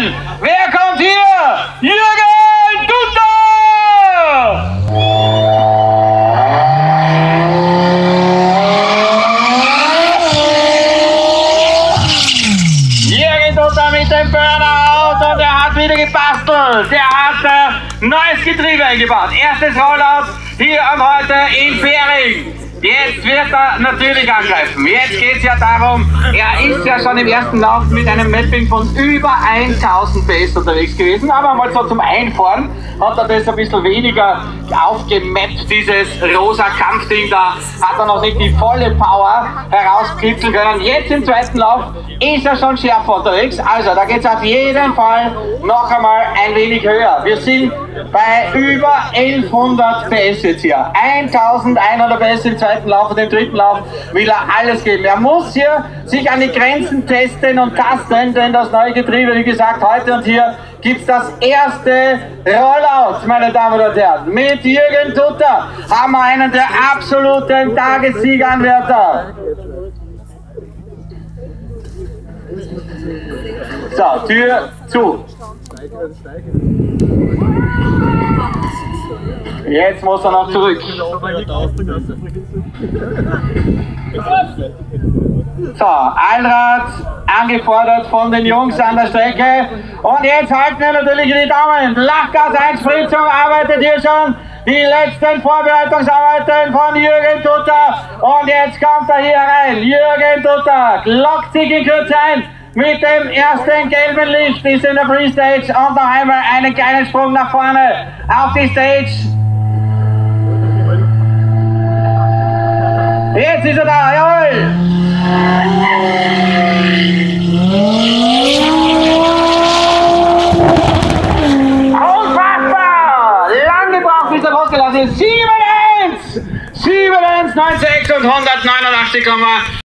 Wer kommt hier? Jürgen Dutter! Jürgen Dutter mit dem Burnout und er hat wieder gebastelt. Der hat neues Getriebe eingebaut. Erstes Rollout hier und heute in Fähring. Jetzt wird er natürlich angreifen. Jetzt geht es ja darum, er ist ja schon im ersten Lauf mit einem Mapping von über 1000 PS unterwegs gewesen, aber mal so zum Einfahren hat er das ein bisschen weniger aufgemappt, dieses rosa Kampfding, da hat er noch nicht die volle Power herauskitzeln können. Jetzt im zweiten Lauf ist er schon schärfer unterwegs, also da geht es auf jeden Fall noch einmal ein wenig höher. Wir sind bei über 1100 PS jetzt hier, 1100 PS im zweiten Lauf und im dritten Lauf will er alles geben. Er muss hier sich an die Grenzen testen und tasten, denn das neue Getriebe, wie gesagt, heute und hier gibt es das erste Rollout, meine Damen und Herren. Mit Jürgen Dutter haben wir einen der absoluten Tagessieganwärter. So, Tür zu. Jetzt muss er noch zurück. So, Allrad angefordert von den Jungs an der Strecke. Und jetzt halten wir natürlich die Daumen. Lachgaseinspritzung arbeitet hier schon. Die letzten Vorbereitungsarbeiten von Jürgen Dutter. Und jetzt kommt er hier rein. Jürgen Dutter lockt sich in Kürze ein. Mit dem ersten gelben Licht ist in der Free-Stage und noch einmal einen kleinen Sprung nach vorne auf die Stage. Jetzt ist er da, jawohl! Unfassbar! Lang gebraucht, bis er losgelassen ist. 7-1! 7-1, 96 und 189,8.